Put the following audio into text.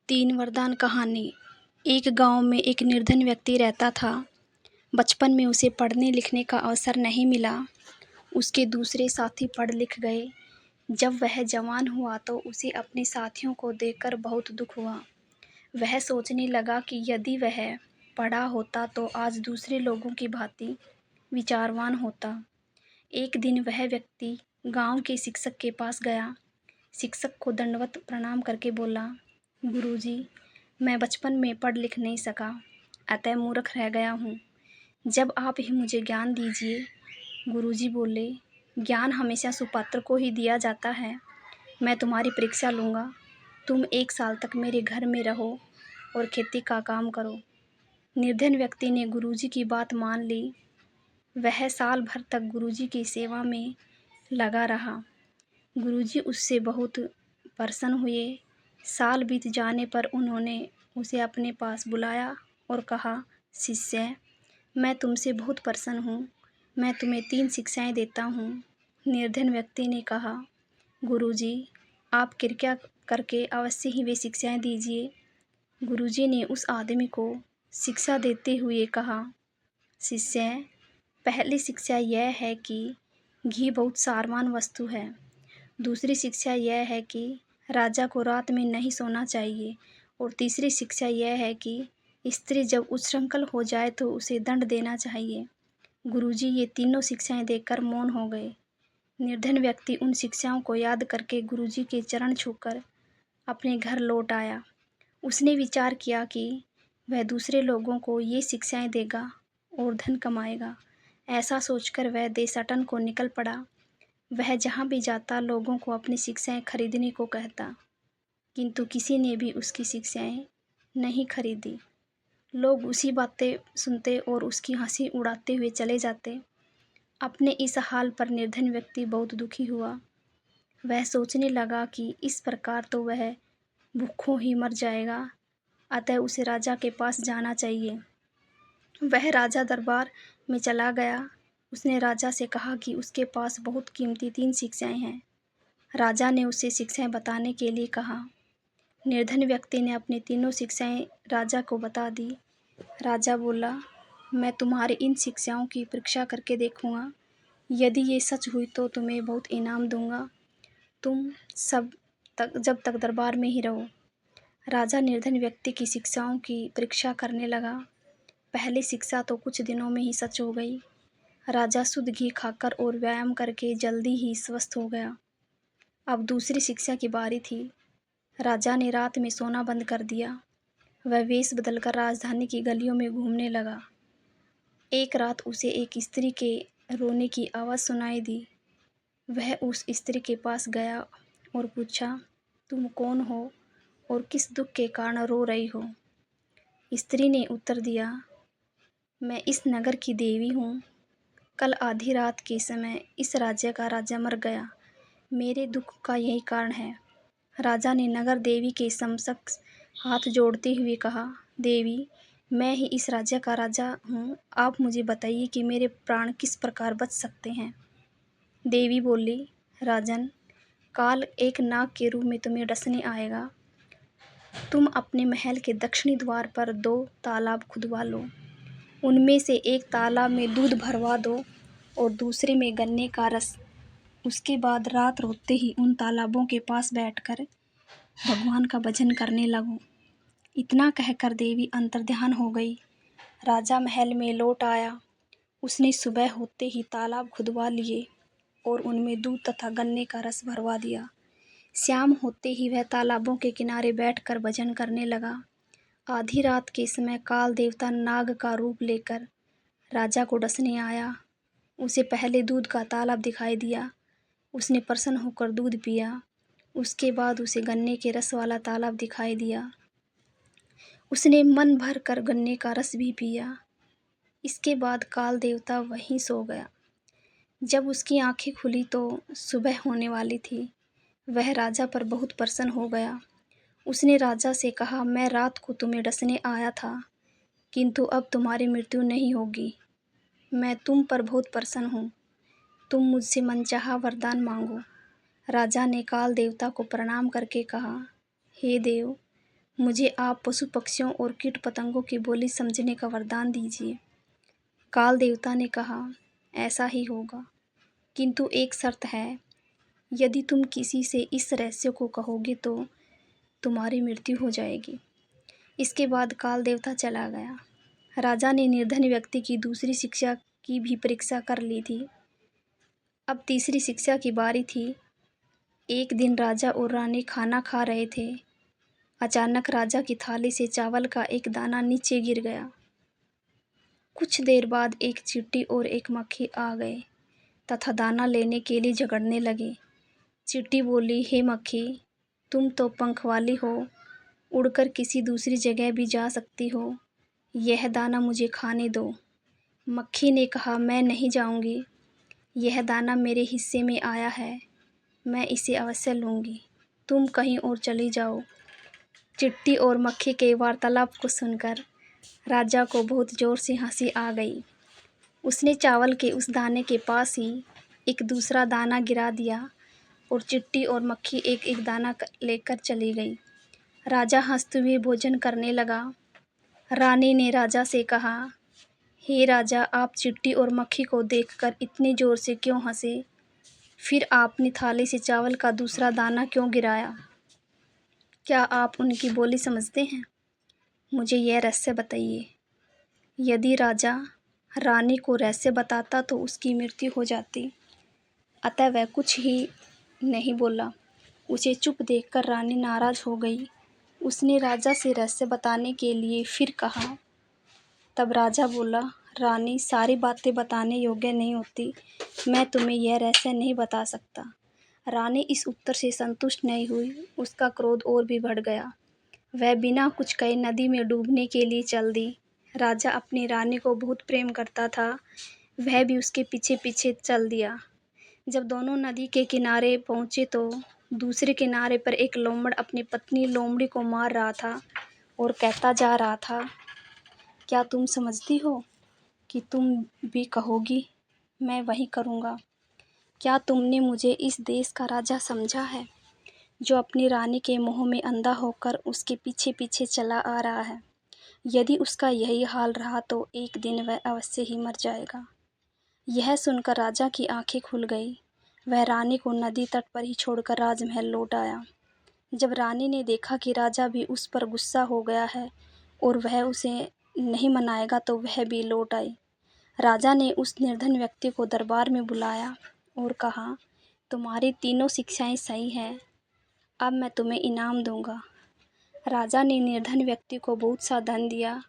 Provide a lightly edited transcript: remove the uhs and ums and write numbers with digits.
तीन वरदान कहानी। एक गांव में एक निर्धन व्यक्ति रहता था। बचपन में उसे पढ़ने लिखने का अवसर नहीं मिला। उसके दूसरे साथी पढ़ लिख गए। जब वह जवान हुआ तो उसे अपने साथियों को देखकर बहुत दुख हुआ। वह सोचने लगा कि यदि वह पढ़ा होता तो आज दूसरे लोगों की भांति विचारवान होता। एक दिन वह व्यक्ति गांव के शिक्षक के पास गया। शिक्षक को दंडवत प्रणाम करके बोला, गुरुजी, मैं बचपन में पढ़ लिख नहीं सका, अतः मूर्ख रह गया हूँ। जब आप ही मुझे ज्ञान दीजिए। गुरुजी बोले, ज्ञान हमेशा सुपात्र को ही दिया जाता है। मैं तुम्हारी परीक्षा लूँगा। तुम 1 साल तक मेरे घर में रहो और खेती का काम करो। निर्धन व्यक्ति ने गुरुजी की बात मान ली। वह साल भर तक गुरुजी की सेवा में लगा रहा। गुरुजी उससे बहुत प्रसन्न हुए। साल बीत जाने पर उन्होंने उसे अपने पास बुलाया और कहा, शिष्य, मैं तुमसे बहुत प्रसन्न हूँ। मैं तुम्हें 3 शिक्षाएं देता हूँ। निर्धन व्यक्ति ने कहा, गुरुजी, आप कृपया करके अवश्य ही वे शिक्षाएं दीजिए। गुरुजी ने उस आदमी को शिक्षा देते हुए कहा, शिष्य, पहली शिक्षा यह है कि घी बहुत सारवान वस्तु है। दूसरी शिक्षा यह है कि राजा को रात में नहीं सोना चाहिए। और तीसरी शिक्षा यह है कि स्त्री जब उच्छृंखल हो जाए तो उसे दंड देना चाहिए। गुरुजी ये तीनों शिक्षाएं देकर मौन हो गए। निर्धन व्यक्ति उन शिक्षाओं को याद करके गुरुजी के चरण छूकर अपने घर लौट आया। उसने विचार किया कि वह दूसरे लोगों को ये शिक्षाएं देगा और धन कमाएगा। ऐसा सोचकर वह देशाटन को निकल पड़ा। वह जहाँ भी जाता लोगों को अपनी शिक्षाएं खरीदने को कहता, किंतु किसी ने भी उसकी शिक्षाएं नहीं खरीदी। लोग उसी बातें सुनते और उसकी हंसी उड़ाते हुए चले जाते। अपने इस हाल पर निर्धन व्यक्ति बहुत दुखी हुआ। वह सोचने लगा कि इस प्रकार तो वह भूखों ही मर जाएगा, अतः उसे राजा के पास जाना चाहिए। वह राजा दरबार में चला गया। उसने राजा से कहा कि उसके पास बहुत कीमती 3 शिक्षाएं हैं। राजा ने उसे शिक्षाएं बताने के लिए कहा। निर्धन व्यक्ति ने अपनी तीनों शिक्षाएं राजा को बता दी। राजा बोला, मैं तुम्हारी इन शिक्षाओं की परीक्षा करके देखूंगा। यदि ये सच हुई तो तुम्हें बहुत इनाम दूंगा। तुम जब तक दरबार में ही रहो। राजा निर्धन व्यक्ति की शिक्षाओं की परीक्षा करने लगा। पहली शिक्षा तो कुछ दिनों में ही सच हो गई। राजा शुद्ध घी खाकर और व्यायाम करके जल्दी ही स्वस्थ हो गया। अब दूसरी शिक्षा की बारी थी। राजा ने रात में सोना बंद कर दिया। वह वेश बदलकर राजधानी की गलियों में घूमने लगा। एक रात उसे एक स्त्री के रोने की आवाज़ सुनाई दी। वह उस स्त्री के पास गया और पूछा, तुम कौन हो और किस दुख के कारण रो रही हो? स्त्री ने उत्तर दिया, मैं इस नगर की देवी हूँ। कल आधी रात के समय इस राज्य का राजा मर गया। मेरे दुख का यही कारण है। राजा ने नगर देवी के समक्ष हाथ जोड़ते हुए कहा, देवी, मैं ही इस राज्य का राजा हूँ। आप मुझे बताइए कि मेरे प्राण किस प्रकार बच सकते हैं। देवी बोली, राजन, काल एक नाग के रूप में तुम्हें डसने आएगा। तुम अपने महल के दक्षिणी द्वार पर 2 तालाब खुदवा लो। उनमें से एक तालाब में दूध भरवा दो और दूसरे में गन्ने का रस। उसके बाद रात रोते ही उन तालाबों के पास बैठकर भगवान का भजन करने लगो। इतना कहकर देवी अंतर्ध्यान हो गई। राजा महल में लौट आया। उसने सुबह होते ही तालाब खुदवा लिए और उनमें दूध तथा गन्ने का रस भरवा दिया। शाम होते ही वह तालाबों के किनारे बैठकर भजन करने लगा। आधी रात के समय काल देवता नाग का रूप लेकर राजा को डसने आया। उसे पहले दूध का तालाब दिखाई दिया। उसने प्रसन्न होकर दूध पिया। उसके बाद उसे गन्ने के रस वाला तालाब दिखाई दिया। उसने मन भर कर गन्ने का रस भी पिया। इसके बाद काल देवता वहीं सो गया। जब उसकी आंखें खुली तो सुबह होने वाली थी। वह राजा पर बहुत प्रसन्न हो गया। उसने राजा से कहा, मैं रात को तुम्हें डसने आया था, किंतु अब तुम्हारी मृत्यु नहीं होगी। मैं तुम पर बहुत प्रसन्न हूँ। तुम मुझसे मनचाहा वरदान मांगो। राजा ने काल देवता को प्रणाम करके कहा, हे देव, मुझे आप पशु पक्षियों और कीट पतंगों की बोली समझने का वरदान दीजिए। काल देवता ने कहा, ऐसा ही होगा, किंतु एक शर्त है, यदि तुम किसी से इस रहस्य को कहोगे तो तुम्हारी मृत्यु हो जाएगी। इसके बाद काल देवता चला गया। राजा ने निर्धन व्यक्ति की दूसरी शिक्षा की भी परीक्षा कर ली थी। अब तीसरी शिक्षा की बारी थी। एक दिन राजा और रानी खाना खा रहे थे। अचानक राजा की थाली से चावल का एक दाना नीचे गिर गया। कुछ देर बाद एक चींटी और एक मक्खी आ गए तथा दाना लेने के लिए झगड़ने लगे। चींटी बोली, हे मक्खी, तुम तो पंख वाली हो, उड़कर किसी दूसरी जगह भी जा सकती हो, यह दाना मुझे खाने दो। मक्खी ने कहा, मैं नहीं जाऊंगी, यह दाना मेरे हिस्से में आया है, मैं इसे अवश्य लूँगी, तुम कहीं और चली जाओ। चींटी और मक्खी के वार्तालाप को सुनकर राजा को बहुत ज़ोर से हंसी आ गई। उसने चावल के उस दाने के पास ही एक दूसरा दाना गिरा दिया और चींटी और मक्खी एक एक दाना लेकर चली गई। राजा हंसते हुए भोजन करने लगा। रानी ने राजा से कहा, हे राजा, आप चींटी और मक्खी को देखकर इतने ज़ोर से क्यों हंसे? फिर आपने थाली से चावल का दूसरा दाना क्यों गिराया? क्या आप उनकी बोली समझते हैं? मुझे यह रहस्य बताइए। यदि राजा रानी को रहस्य बताता तो उसकी मृत्यु हो जाती, अतः वह कुछ ही नहीं बोला। उसे चुप देखकर रानी नाराज़ हो गई। उसने राजा से रहस्य बताने के लिए फिर कहा। तब राजा बोला, रानी, सारी बातें बताने योग्य नहीं होती, मैं तुम्हें यह रहस्य नहीं बता सकता। रानी इस उत्तर से संतुष्ट नहीं हुई। उसका क्रोध और भी बढ़ गया। वह बिना कुछ कहे नदी में डूबने के लिए चल दी। राजा अपनी रानी को बहुत प्रेम करता था, वह भी उसके पीछे पीछे चल दिया। जब दोनों नदी के किनारे पहुँचे तो दूसरे किनारे पर एक लोमड़ अपनी पत्नी लोमड़ी को मार रहा था और कहता जा रहा था, क्या तुम समझती हो कि तुम भी कहोगी, मैं वही करूँगा। क्या तुमने मुझे इस देश का राजा समझा है, जो अपनी रानी के मोह में अंधा होकर उसके पीछे पीछे चला आ रहा है? यदि उसका यही हाल रहा तो एक दिन वह अवश्य ही मर जाएगा। यह सुनकर राजा की आंखें खुल गई। वह रानी को नदी तट पर ही छोड़कर राजमहल लौट आया। जब रानी ने देखा कि राजा भी उस पर गुस्सा हो गया है और वह उसे नहीं मनाएगा तो वह भी लौट आई। राजा ने उस निर्धन व्यक्ति को दरबार में बुलाया और कहा, तुम्हारी तीनों शिक्षाएं सही हैं, अब मैं तुम्हें इनाम दूंगा। राजा ने निर्धन व्यक्ति को बहुत सा धन दिया